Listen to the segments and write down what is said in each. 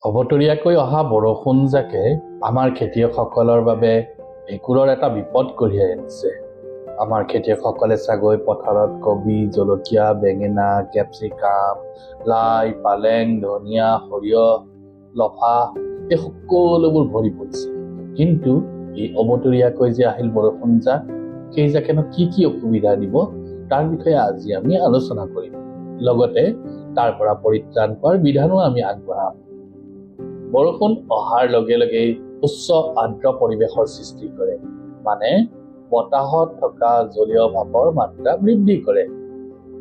অবতৰীয়াকৈ অহা বৰষুণজাকে আমাৰ খেতিয়কসকলৰ বাবে ভেঁকুৰৰ এটা বিপদ কঢ়িয়াই আনিছে। আমাৰ খেতিয়কসকলে চাগৈ পথাৰত কবি, জলকীয়া, বেঙেনা, কেপচিকাম, লাই, পালেং, ধনিয়া, সৰিয়হ, লফা এই সকলোবোৰ ভৰি পৰিছে। কিন্তু এই অবতৰীয়াকৈ যে আহিল বৰষুণজাক, সেই জাকেনো কি অসুবিধা দিব তাৰ বিষয়ে আজি আমি আলোচনা কৰিম। লগতে তাৰ পৰা পৰিত্ৰাণ পোৱাৰ বিধানো আমি আগবঢ়াম। বৰষুণ অহাৰ লগে লগে উচ্চ আৰ্দ্ৰ পৰিৱেশৰ সৃষ্টি কৰে, মানে বতাহত থকা জলীয় ভাপৰ মাত্ৰা বৃদ্ধি কৰে।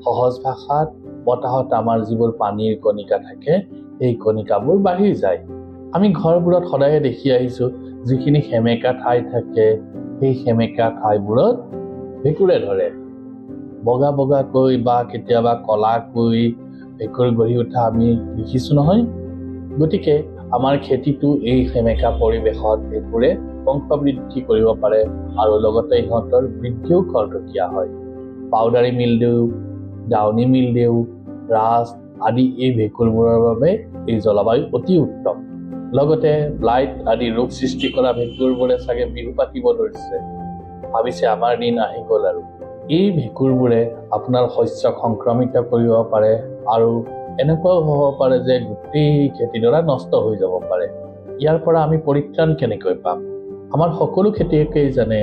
সহজ ভাষাত বতাহত আমাৰ যিবোৰ পানীৰ কণিকা থাকে, এই কণিকাবোৰ বাঢ়ি যায়। আমি ঘৰবোৰত সদায় দেখি আহিছো, যিখিনি সেমেকা ঠাই থাকে, সেই সেমেকা ঠাইবোৰত ভেঁকুৰে ধৰে। বগা বগাকৈ বা কেতিয়াবা কলাকৈ ভেঁকুৰ গঢ়ি উঠা আমি দেখিছো নহয়। গতিকে আমাৰ খেতিটো এই সেমেকা পৰিৱেশত ভেঁকুৰে বংশবৃদ্ধি কৰিব পাৰে আৰু লগতে ইহঁতৰ বৃদ্ধিও খৰতকীয়া হয়। পাউডাৰী মিলডিউ, ডাউনী মিলডিউ, ৰাষ্ট আদি এই ভেঁকুৰবোৰৰ বাবে এই জলবায়ু অতি উত্তম। লগতে ব্লাইট আদি ৰোগ সৃষ্টি কৰা ভেঁকুৰবোৰে চাগে বিহু পাতিব ধৰিছে, ভাবিছে আমাৰ দিন আহি গ'ল আৰু। এই ভেঁকুৰবোৰে আপোনাৰ শস্যক সংক্ৰমিত কৰিব পাৰে আৰু এনেকুৱাও হ'ব পাৰে যে গোটেই খেতিডৰা নষ্ট হৈ যাব পাৰে। ইয়াৰ পৰা আমি পৰিত্ৰাণ কেনেকৈ পাম? আমাৰ সকলো খেতিয়কেই জানে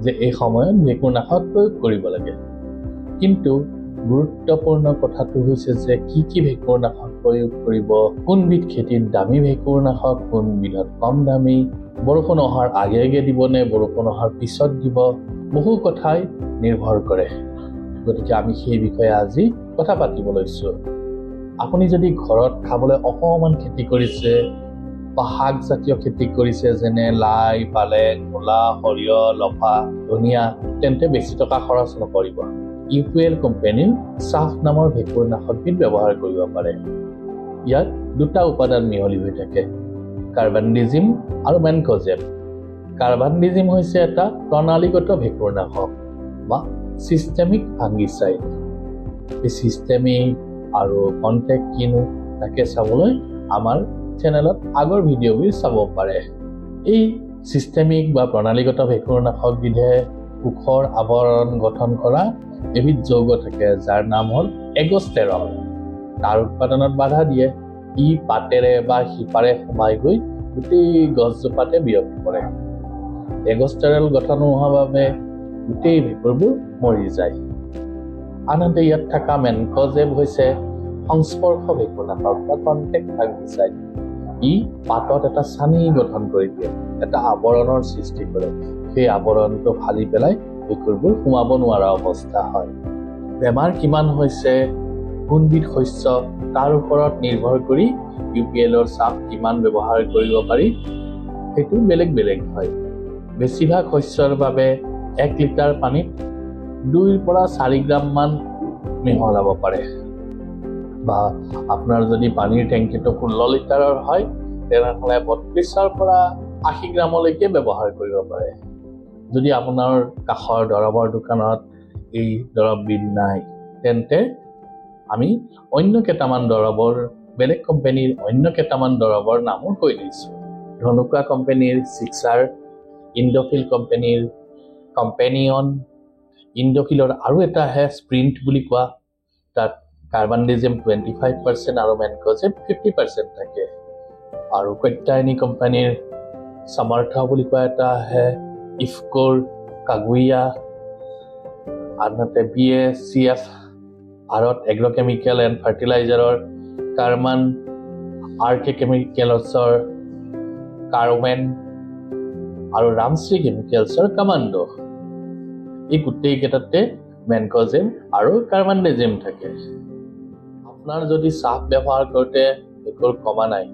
যে এই সময়ত ভেঁকুৰনাশক প্ৰয়োগ কৰিব লাগে। কিন্তু গুৰুত্বপূৰ্ণ কথাটো হৈছে যে কি ভেঁকুৰনাশক প্ৰয়োগ কৰিব, কোনবিধ খেতিত দামী ভেঁকুৰনাশক, কোনবিধত কম দামী, বৰষুণ অহাৰ আগে আগে দিব নে বৰষুণ অহাৰ পিছত দিব, বহু কথাই নিৰ্ভৰ কৰে। গতিকে আমি সেই বিষয়ে আজি কথা পাতিব লৈছোঁ। আপুনি যদি ঘৰত খাবলৈ অকণমান খেতি কৰিছে বা শাকজাতীয় খেতি কৰিছে, যেনে লাই, পালেং, মূলা, সৰিয়হ, লফা, ধনিয়া, তেন্তে বেছি টকা খৰচ নকৰিব। ইউপিএল কোম্পানীৰ চাফ নামৰ ভেঁকুৰনাশকবিধ ব্যৱহাৰ কৰিব পাৰে। ইয়াত দুটা উপাদান মিহলি হৈ থাকে, কাৰ্বানডিজিম আৰু মেনকজেব। কাৰ্বানডিজিম হৈছে এটা প্ৰণালীগত ভেঁকুৰনাশক বা চিষ্টেমিক ফাংগিচাইড। এই চিষ্টেমিক আৰু কণ্টেক্ট কিনো তাকে চাবলৈ আমাৰ চেনেলত আগৰ ভিডিঅ'বোৰ চাব পাৰে। এই চিষ্টেমিক বা প্ৰণালীগত ভেঁকুৰনাশকবিধে কোষৰ আৱৰণ গঠন কৰা এবিধ যৌগ থাকে, যাৰ নাম হ'ল এগষ্টেৰল। তাৰ উৎপাদনত বাধা দিয়ে। ই পাতেৰে বা শিপাৰে সোমাই গৈ গোটেই গছজোপাতে বিয়পি পৰে। এগষ্টেৰল গঠন নোহোৱাৰ বাবে গোটেই ভেঁকুৰবোৰ মৰি যায়। আনহাতে ইয়াত থকা মেনকজেব হৈছে সংস্পৰ্শ ভেঁকুৰনাশক বা কণ্টেক্ট ফাংগিচাইড। ই পাতত এটা চানি গঠন কৰি দিয়ে, এটা আৱৰণৰ সৃষ্টি কৰে। সেই আৱৰণটো ফালি পেলাই ভেঁকুৰবোৰ সোমাব নোৱাৰা অৱস্থা হয়। বেমাৰ কিমান হৈছে, কোনবিধ শস্য, তাৰ ওপৰত নিৰ্ভৰ কৰি ইউপিএলৰ চাপ কিমান ব্যৱহাৰ কৰিব পাৰি সেইটো বেলেগ বেলেগ হয়। বেছিভাগ শস্যৰ বাবে 1 লিটাৰ পানীত 2 পৰা 4 গ্ৰাম মান মিহলাব পাৰে। বা আপোনাৰ যদি পানীৰ টেংকিটো 16 লিটাৰৰ হয়, তেনেহ'লে 32 পৰা 80 গ্ৰামলৈকে ব্যৱহাৰ কৰিব পাৰে। যদি আপোনাৰ কাষৰ দৰৱৰ দোকানত এই দৰৱবিধ নাই, তেন্তে আমি অন্য কেইটামান দৰৱৰ, বেলেগ কোম্পানীৰ অন্য কেইটামান দৰৱৰ নামো কৈ দিছোঁ। ধনুকা কোম্পানীৰ চিক্সাৰ, ইণ্ডোফিল কোম্পানীৰ কম্পেনিয়ন, ইণ্ডোফিলৰ আৰু এটা আহে স্প্ৰিণ্ট বুলি কোৱা, তাত কাৰ্বানডিজিম 25% আৰু মেনকজেব 50% থাকে। আৰু কত্যায়নী কোম্পানীৰ সামাৰ্থ বুলি কোৱা এটা আহে, ইফকোৰ কাগুইয়া, আনহাতে BACF ভাৰত এগ্ৰকেমিকেল এণ্ড ফাৰ্টিলাইজাৰৰ কাৰ্মান, RK কেমিকেলছৰ কাৰ্মেন আৰু ৰামশ্ৰী কেমিকেলছৰ কামাণ্ডো। এই গোটেইকেইটাতে মেনকজেব আৰু কাৰ্বানডিজিম থাকে। আপোনাৰ যদি চাফ ব্যৱহাৰ কৰোঁতে ভেঁকুৰ কমা নাই,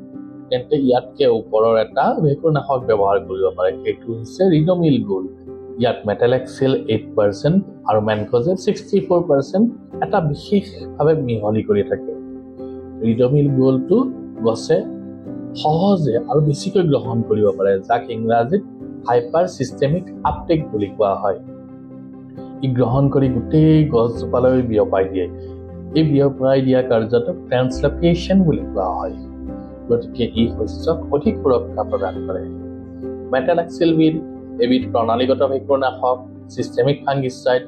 তেন্তে ইয়াতকৈ ওপৰৰ এটা ভেঁকুৰনাশক ব্যৱহাৰ কৰিব পাৰে। সেইটো হৈছে ৰিডোমিল গোল্ড। ইয়াত মেটালেক্সিল 8% আৰু মেনকজেব 64% এটা বিশেষভাৱে মিহলি কৰি থাকে। ৰিডোমিল গোল্ডটো গছে সহজে আৰু বেছিকৈ গ্ৰহণ কৰিব পাৰে, যাক ইংৰাজীত হাইপাৰ চিষ্টেমিক আপটেক বুলি কোৱা হয়। ই গ্ৰহণ কৰি গোটেই গছজোপালৈ বিয়পাই দিয়ে। এই বিয়পাই দিয়া কাৰ্যটোক ট্ৰেন্সলোকেশ্যন বুলি কোৱা হয়। গতিকে ই শস্যক অধিক সুৰক্ষা প্ৰদান কৰে। মেটালাক্সিলভিৰ এবিধ প্ৰণালীগত ভেঁকুৰনাশক চিষ্টেমিক ফাংগিচাইড।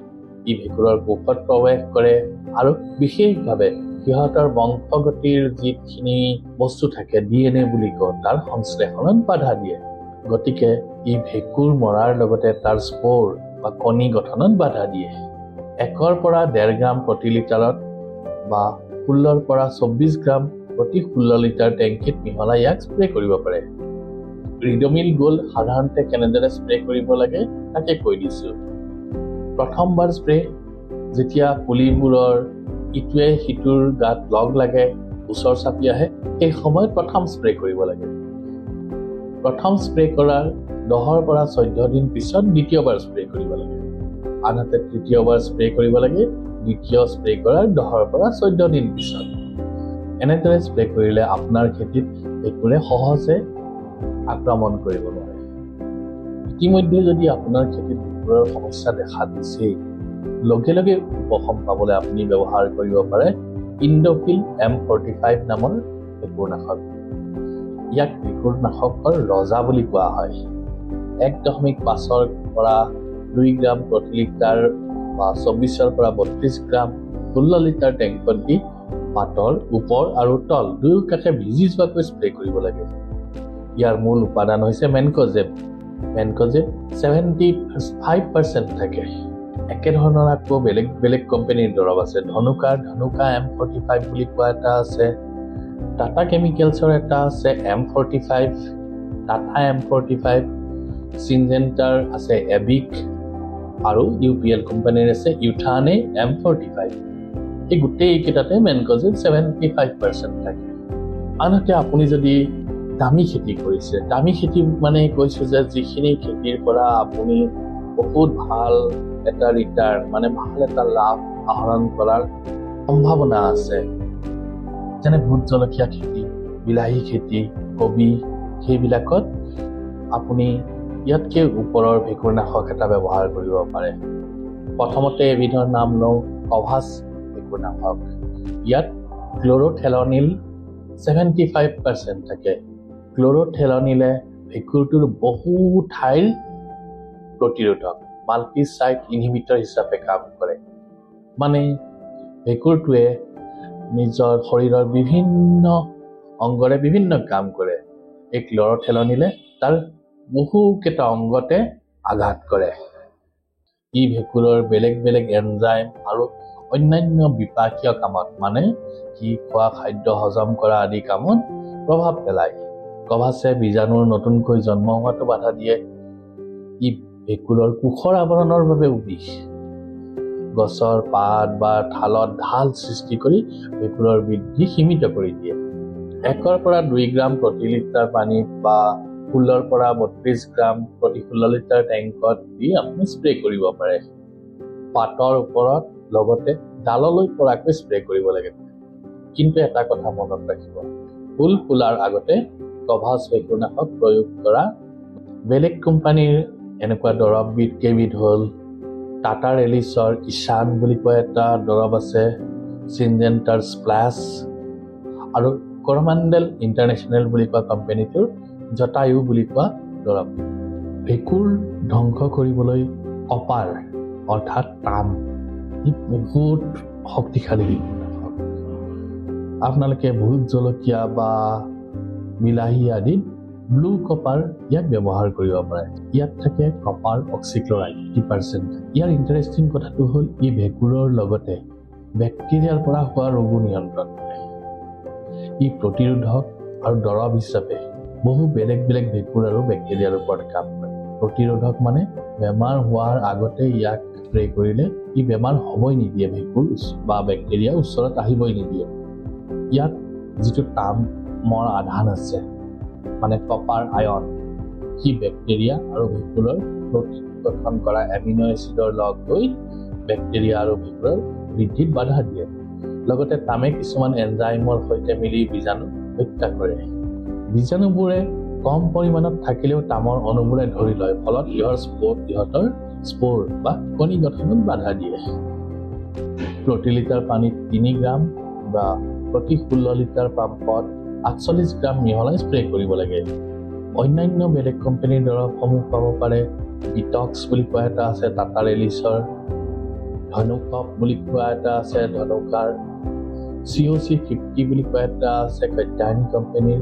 ই ভেঁকুৰৰ কোষত প্ৰৱেশ কৰে আৰু বিশেষভাৱে সিহঁতৰ বংশগতিৰ যিখিনি বস্তু থাকে DNA বুলি কয় তাৰ সংশ্লেষণত বাধা দিয়ে। গতিকে ই ভেঁকুৰ মৰাৰ লগতে তাৰ স্প'ৰ বা কণী গঠনত বাধা দিয়ে। 1 পৰা 1.5 গ্ৰাম প্ৰতি লিটাৰত বা 16 পৰা 24 গ্ৰাম প্ৰতি 16 লিটাৰ টেংকিত মিহলাই ইয়াক স্প্ৰে কৰিব পাৰে। ৰিডমিল গোল্ড সাধাৰণতে কেনেদৰে স্প্ৰে কৰিব লাগে তাকে কৈ দিছো। প্ৰথমবাৰ স্প্ৰে যেতিয়া পুলিবোৰৰ ইটোৱে সিটোৰ গাত লগ লাগে, ওচৰ চাপি আহে, সেই সময়ত প্ৰথম স্প্ৰে কৰিব লাগে। প্ৰথম স্প্ৰে কৰাৰ 10 পৰা 14 দিন পিছত দ্বিতীয়বাৰ স্প্ৰে কৰিব লাগে। আনহাতে তৃতীয়বাৰ স্প্ৰে কৰিব লাগে দ্বিতীয় স্প্ৰে কৰাৰ 10 পৰা 14 দিন পিছত। এনেদৰে স্প্ৰে কৰিলে আপোনাৰ খেতিত ভেঁকুৰে সহজে আক্ৰমণ কৰিব নোৱাৰে। ইতিমধ্যে যদি আপোনাৰ খেতিত ভেঁকুৰৰ সমস্যা দেখা দিছে, লগে লগে উপশম পাবলৈ আপুনি ব্যৱহাৰ কৰিব পাৰে ইণ্ডোফিল M45 নামৰ ভেঁকুৰনাশক। ইয়াক ভেঁকুৰনাশকৰ ৰজা বুলি কোৱা হয়। 1.5 পৰা 2 গ্ৰাম প্ৰতি লিটাৰ বা 24 পৰা 32 গ্ৰাম 16 লিটাৰ টেংকত দি পাতৰ ওপৰ আৰু তল দুয়ো কাষে ভিজি যোৱাকৈ স্প্ৰে কৰিব লাগে। ইয়াৰ মূল উপাদান হৈছে মেনকজেব। মেনকজেব 75% থাকে। একেধৰণৰ আকৌ বেলেগ বেলেগ কোম্পানীৰ দৰৱ আছে। ধনুকা M45 বুলি কোৱা এটা আছে, টাটা কেমিকেলছৰ এটা আছে M45, টাটা M45, চিনজেণ্টাৰ আছে এবিক আৰু UPL কোম্পানীৰ আছে ইউথানে M45। এই গোটেইকেইটাতে মেনকজেব 75% থাকে। আনহাতে আপুনি যদি দামী খেতি কৰিছে, দামী খেতি মানে কৈছোঁ যে যিখিনি খেতিৰ পৰা আপুনি বহুত ভাল এটা ৰিটাৰ্ণ মানে ভাল এটা লাভ আহৰণ কৰাৰ সম্ভাৱনা আছে, যেনে ভোট জলকীয়া খেতি, বিলাহী খেতি, কবি, সেইবিলাকত আপুনি ইয়াতকে ওপৰৰ ভেঁকুৰনাশক এটা ব্যৱহাৰ কৰিব পাৰে। প্ৰথমতে এবিধৰ নাম লওঁ কভাছ ভেঁকুৰনাশক। ইয়াত ক্ল'ৰ'থেলনিল 75% থাকে। ক্ল'ৰ'থেলনিলে ভেঁকুৰটোৰ বহু ঠাইৰ প্ৰতিৰোধক মাল্টিচাইট ইনহিবিটৰ হিচাপে কাম কৰে। মানে ভেঁকুৰটোৱে নিজৰ শৰীৰৰ বিভিন্ন অংগৰে বিভিন্ন কাম কৰে। এই ক্ল'ৰ'থেলনিলে তাৰ বহুকেইটা অংগতে আঘাত কৰে। ই ভেঁকুৰৰ বেলেগ বেলেগ এনজাইম আৰু অন্যান্য বিপাকীয় কামত মানে কি খোৱা খাদ্য হজম কৰা আদি কামত প্ৰভাৱ পেলায়। কভাছে বীজাণুৰ নতুনকৈ জন্ম হোৱাটো বাধা দিয়ে। ই ভেঁকুৰৰ কোষৰ আৱৰণৰ বাবেও বিষ। গছৰ পাত বা ঠালত ঢাল সৃষ্টি কৰি ভেঁকুৰৰ বৃদ্ধি সীমিত কৰি দিয়ে। 1 পৰা 2 গ্ৰাম প্ৰতি লিটাৰ পানীত বা 16 পৰা 32 গ্ৰাম প্ৰতি 16 লিটাৰ টেংকত দি আপুনি স্প্ৰে কৰিব পাৰে। পাতৰ ওপৰত লগতে ডাললৈ পৰাকৈ স্প্ৰে কৰিব লাগে। কিন্তু এটা কথা মনত ৰাখিব, ফুল ফুলাৰ আগতে কভাছ ভেঁকুৰনাশক প্ৰয়োগ কৰা। বেলেগ কোম্পানীৰ এনেকুৱা দৰৱবিধ কেইবিধ হ'ল টাটা ৰেলিছৰ ঈশান বুলি কোৱা এটা দৰৱ আছে, চিনজেণ্টাৰ স্প্লাছ আৰু কৰমাণ্ডেল ইণ্টাৰনেশ্যনেল বুলি কোৱা কোম্পানীটোৰ জটায়ু বুলি কোৱা দৰৱ। ভেঁকুৰ ধ্বংস কৰিবলৈ কপাৰ অৰ্থাৎ তাম ই বহুত শক্তিশালী ভেঁকুৰনাশক। আপোনালোকে ভোট জলকীয়া বা বিলাহী আদিত ব্লু কপাৰ ইয়াক ব্যৱহাৰ কৰিব পাৰে। ইয়াত থাকে কপাৰ অক্সিক্লৰাইড 50%। ইয়াৰ ইণ্টাৰেষ্টিং কথাটো হ'ল ই ভেঁকুৰৰ লগতে বেক্টেৰিয়াৰ পৰা হোৱা ৰোগো নিয়ন্ত্ৰণ কৰে। ই প্ৰতিৰোধক আৰু দৰৱ হিচাপে বহু বেলেগ বেলেগ ভেঁকুৰ আৰু বেক্টেৰিয়াৰ ওপৰত কাম কৰে। প্ৰতিৰোধক মানে বেমাৰ হোৱাৰ আগতে ইয়াক স্প্ৰে কৰিলে ই বেমাৰ হ'বই নিদিয়ে, ভেঁকুৰ বা বেক্টেৰিয়া ওচৰত আহিবই নিদিয়ে। ইয়াত যিটো তামৰ আধান আছে মানে কপাৰ আয়ন, সি বেক্টেৰিয়া আৰু ভেঁকুৰৰ প্ৰটিন গঠন কৰা এমিনো এচিডৰ লগ হৈ বেক্টেৰিয়া আৰু ভেঁকুৰৰ বৃদ্ধিত বাধা দিয়ে। লগতে তামে কিছুমান এনজাইমৰ সৈতে মিলি বীজাণু হত্যা কৰে। বীজাণুবোৰে কম পৰিমাণত থাকিলেও তামৰ অণুবোৰে ধৰি লয়, ফলত ইহঁতৰ স্প'ৰ বা কণী গঠনত বাধা দিয়ে। প্ৰতি লিটাৰ পানীত 3 গ্ৰাম বা প্ৰতি 16 লিটাৰ পাম্পত 48 গ্ৰাম মিহলাই স্প্ৰে কৰিব লাগে। অন্যান্য বেলেগ কোম্পানীৰ দৰৱসমূহ পাব পাৰে। ডিটক্স বুলি কোৱা এটা আছে টাটা ৰেলিছৰ, ধনুকপ বুলি কোৱা এটা আছে ধনুকাৰ, COC 50 বুলি কোৱা এটা আছে কাত্যায়নী কোম্পানীৰ।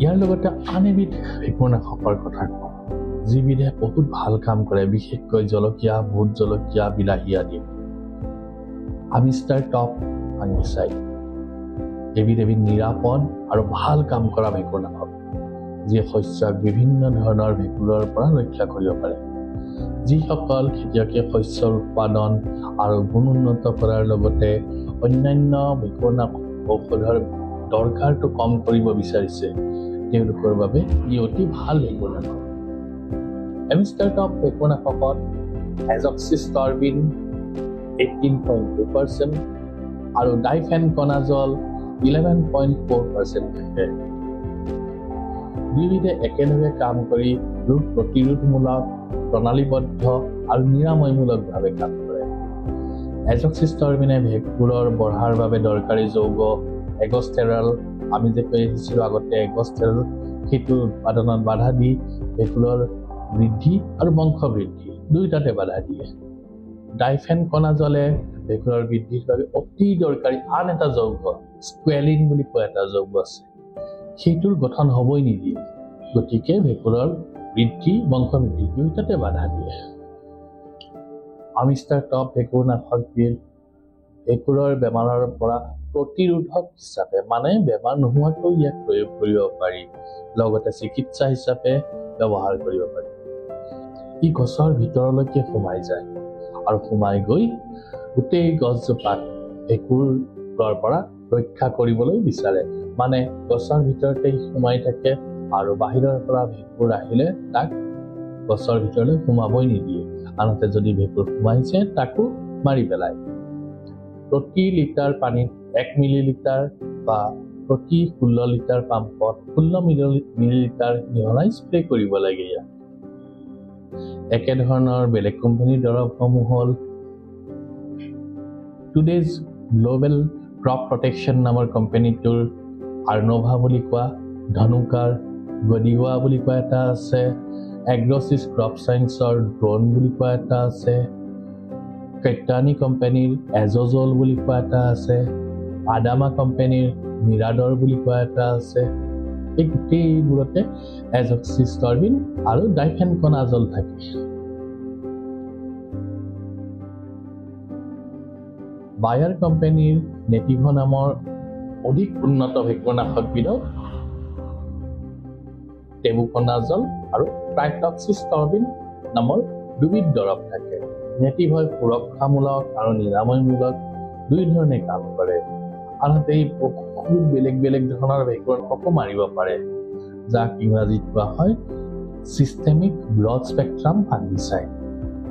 ইয়াৰ লগতে আন এবিধ ভেঁকুৰনাশকৰ কথা কওঁ, যিবিধে বহুত ভাল কাম কৰে, বিশেষকৈ জলকীয়া, ভোট জলকীয়া, বিলাহী আদি। আমিষ্টাৰ টপ ফাংগিচাইড এবিধ নিৰাপদ আৰু ভাল কাম কৰা ভেঁকুৰনাশক, যিয়ে শস্যক বিভিন্ন ধৰণৰ ভেঁকুৰৰ পৰা ৰক্ষা কৰিব পাৰে। যিসকল খেতিয়কে শস্যৰ উৎপাদন আৰু গুণ উন্নত কৰাৰ লগতে অন্যান্য ভেঁকুৰনাশক ঔষধৰ দৰকাৰটো কম কৰিব বিচাৰিছে, তেওঁলোকৰ বাবে ই অতি ভাল ভেঁকুৰনাশক। এমিষ্টাৰ টপ ভেঁকুৰনাশকত এজক্সিষ্টৰবিন 18.2% আৰু ডাইফেনকনাজল 11.4% থাকে। দুয়োবিধে একেলগে কাম কৰি ৰোগ প্ৰতিৰোধমূলক, প্ৰণালীবদ্ধ আৰু নিৰাময়মূলকভাৱে কাম কৰে। এজক্সিষ্টৰবিনে ভেঁকুৰৰ বঢ়াৰ বাবে দৰকাৰী যৌগ এগষ্টেৰল, আমি যে কৈ আহিছিলোঁ আগতে এগষ্টেৰল, সেইটো উৎপাদনত বাধা দি ভেঁকুৰৰ বৃদ্ধি আৰু বংশ বৃদ্ধি দুয়োটাতে বাধা দিয়ে। ডাইফেনকনাজলে ভেঁকুৰৰ বৃদ্ধিৰ বাবে অতি দৰকাৰী আন এটা যৌগ স্কুৱেলিন বুলি কোৱা এটা যৌগ আছে, সেইটোৰ গঠন হ'বই নিদিয়ে। গতিকে ভেঁকুৰৰ বৃদ্ধি, বংশ বৃদ্ধি দুয়োটাতে বাধা দিয়ে। আমিষ্টাৰ টপ ভেঁকুৰনাশকবিধ ভেঁকুৰৰ বেমাৰৰ পৰা প্ৰতিৰোধক হিচাপে, মানে বেমাৰ নোহোৱাকৈ ইয়াক প্ৰয়োগ কৰিব পাৰি, লগতে চিকিৎসা হিচাপে ব্যৱহাৰ কৰিব পাৰি। ই গছৰ ভিতৰলৈকে সোমাই যায় আৰু সোমাই গৈ গোটেই গছজোপাক ভেঁকুৰৰ পৰা ৰক্ষা কৰিবলৈ বিচাৰে। মানে গছৰ ভিতৰতে সোমাই থাকে আৰু বাহিৰৰ পৰা ভেঁকুৰ আহিলে তাক গছৰ ভিতৰলৈ সোমাবই নিদিয়ে। আনহাতে যদি ভেঁকুৰ সোমাইছে তাকো মাৰি পেলায়। প্ৰতি লিটাৰ পানীত 1 মিলিলিটাৰ বা প্ৰতি 16 লিটাৰ পাম্পত 16 মিলিলিটাৰ মিহলাই স্প্ৰে কৰিব লাগে। ইয়াক একেধৰণৰ বেলেগ কোম্পানীৰ দৰৱসমূহ হ'ল টুডেজ গ্ল'বেল ক্ৰপ প্ৰটেকশ্যন নামৰ কোম্পানীটোৰ আৰ্নভা বুলি কোৱা, ধনুকাৰ গদিৱা বুলি কোৱা এটা আছে, এগ্ৰছিছ ক্ৰপ চায়েন্সৰ ড্ৰোন বুলি কোৱা এটা আছে, কাত্যায়নী কোম্পানীৰ এজ'জল বুলি কোৱা এটা আছে, আদামা কোম্পানীৰ মিৰাডৰ বুলি কোৱা এটা আছে। এই গোটেইবোৰতে এজক্সিষ্টৰবিন আৰু ডাইফেনকনাজল থাকে। বায়াৰ কোম্পানীৰ নেটিভ নামৰ অধিক উন্নত ভেঁকুৰনাশকবিধত টেবুকনাজল আৰু ট্ৰাইফ্লক্সিষ্টৰবিন নামৰ দুবিধ দৰৱ থাকে। নেটিভ হয় সুৰক্ষামূলক আৰু নিৰাময়মূলক, দুই ধৰণে কাম কৰে। আনহাতে ই বহুত বেলেগ বেলেগ ধৰণৰ ভেঁকুৰনাশকো মাৰিব পাৰে, যাক ইংৰাজীত কোৱা হয় চিষ্টেমিক ব্ৰড স্পেক্ট্ৰাম ফাংগিচাইড।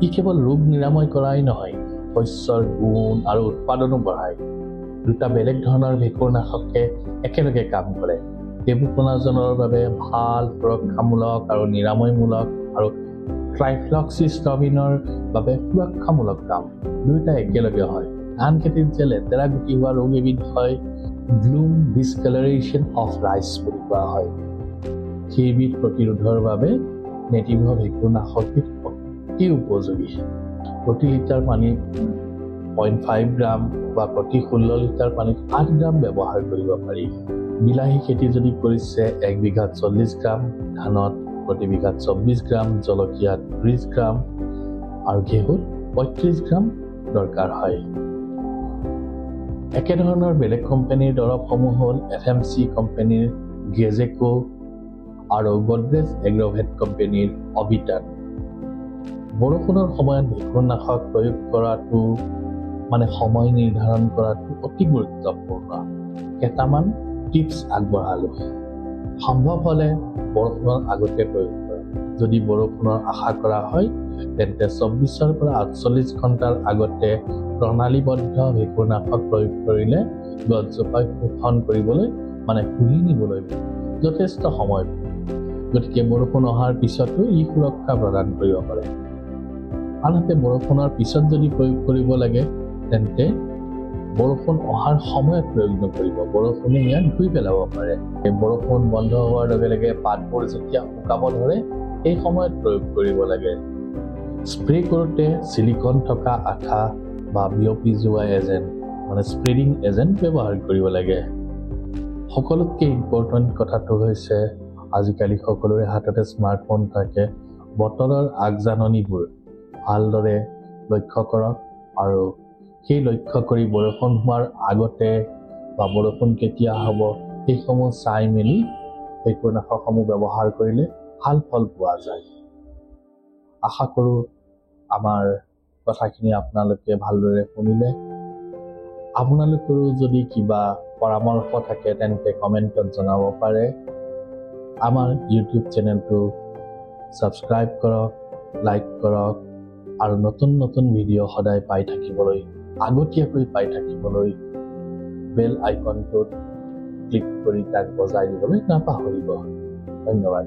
ই কেৱল ৰোগ নিৰাময় কৰাই নহয়, শস্যৰ গুণ আৰু উৎপাদনো বঢ়ায়। দুটা বেলেগ ধৰণৰ ভেঁকুৰনাশকে একেলগে কাম কৰে। টেবুকনাজলৰ বাবে ভাল সুৰক্ষামূলক আৰু নিৰাময়মূলক, আৰু ট্ৰাইফ্লক্সিষ্টৰবিনৰ বাবে সুৰক্ষামূলক কাম। দুয়োটা একেলগে হয়। ধান খেতিত যে লেতেৰা গুটি হোৱা ৰোগ এবিধ হয়, ব্লুম ডিছকালাৰেশ্যন অফ ৰাইচ বুলি কোৱা হয়, সেইবিধ প্ৰতিৰোধৰ বাবে নেটিভ ভেঁকুৰনাশকবিধ অতি উপযোগী। প্ৰতি লিটাৰ পানীত 0.5 গ্ৰাম বা প্ৰতি 16 লিটাৰ পানীত 8 গ্ৰাম ব্যৱহাৰ কৰিব পাৰি। বিলাহী খেতি যদি কৰিছে 1 বিঘাত 40 গ্ৰাম, ধানত প্ৰতি বিঘাত 24 গ্ৰাম, জলকীয়াত 30 গ্ৰাম আৰু ঘেঁহুত 35 গ্ৰাম দৰকাৰ হয়। একেধৰণৰ বেলেগ কোম্পানীৰ দৰৱসমূহ হ'ল FMC কোম্পানীৰ গেজেকো আৰু গডৰেজ এগ্ৰভেট কোম্পানীৰ অবিটান। বৰষুণৰ সময়ত ভেঁকুৰনাশক প্ৰয়োগ কৰাটো মানে সময় নিৰ্ধাৰণ কৰাটো অতি গুৰুত্বপূৰ্ণ। কেইটামান টিপছ আগবঢ়ালোঁ। সম্ভৱ হ'লে বৰষুণৰ আগতে প্ৰয়োগ কৰা। যদি বৰষুণৰ আশা কৰা হয় তেন্তে 24 পৰা 48 ঘণ্টাৰ আগতে প্ৰণালীবদ্ধ ভেঁকুৰনাশক প্ৰয়োগ কৰিলে গছজোপাই শোষণ কৰিবলৈ মানে শুহি নিবলৈ যথেষ্ট সময় পায়। গতিকে বৰষুণ অহাৰ পিছতো ই সুৰক্ষা প্ৰদান কৰিব পাৰে। আনহাতে বৰষুণৰ পিছত যদি প্ৰয়োগ কৰিব লাগে তেন্তে বৰষুণ অহাৰ সময়ত প্ৰয়োগ নকৰিব। বৰষুণে ইয়াক ধুই পেলাব পাৰে। এই বৰষুণ বন্ধ হোৱাৰ লগে লগে পাতবোৰ যেতিয়া শুকাব ধৰে সেই সময়ত প্ৰয়োগ কৰিব লাগে। স্প্ৰে কৰোঁতে চিলিকন থকা আঠা বা বিয়পি যোৱা এজেণ্ট স্প্ৰেডিং এজেণ্ট ব্যৱহাৰ কৰিব লাগে। সকলোতকৈ ইম্পৰ্টেণ্ট কথাটো হৈছে আজিকালি সকলোৰে হাততে স্মাৰ্টফোন থাকে। বতৰৰ আগজাননীবোৰ ভালদৰে লক্ষ্য কৰক আৰু সেই লক্ষ্য কৰি বৰষুণ হোৱাৰ আগতে বা বৰষুণ কেতিয়া হ'ব সেইসমূহ চাই মেলি ভেঁকুৰনাশকসমূহ ব্যৱহাৰ কৰিলে ভাল ফল পোৱা যায়। আশা কৰোঁ আমাৰ কথাখিনি আপোনালোকে ভালদৰে শুনিলে। আপোনালোকৰো যদি কিবা পৰামৰ্শ থাকে তেন্তে কমেণ্টত জনাব পাৰে। আমাৰ ইউটিউব চেনেলটো ছাবস্ক্ৰাইব কৰক, লাইক কৰক আৰু নতুন নতুন ভিডিঅ' সদায় আগতীয়াকৈ পাই থাকিবলৈ বেল আইকনটোত ক্লিক কৰি তাক বজাই দিবলৈ নাপাহৰিব। ধন্যবাদ।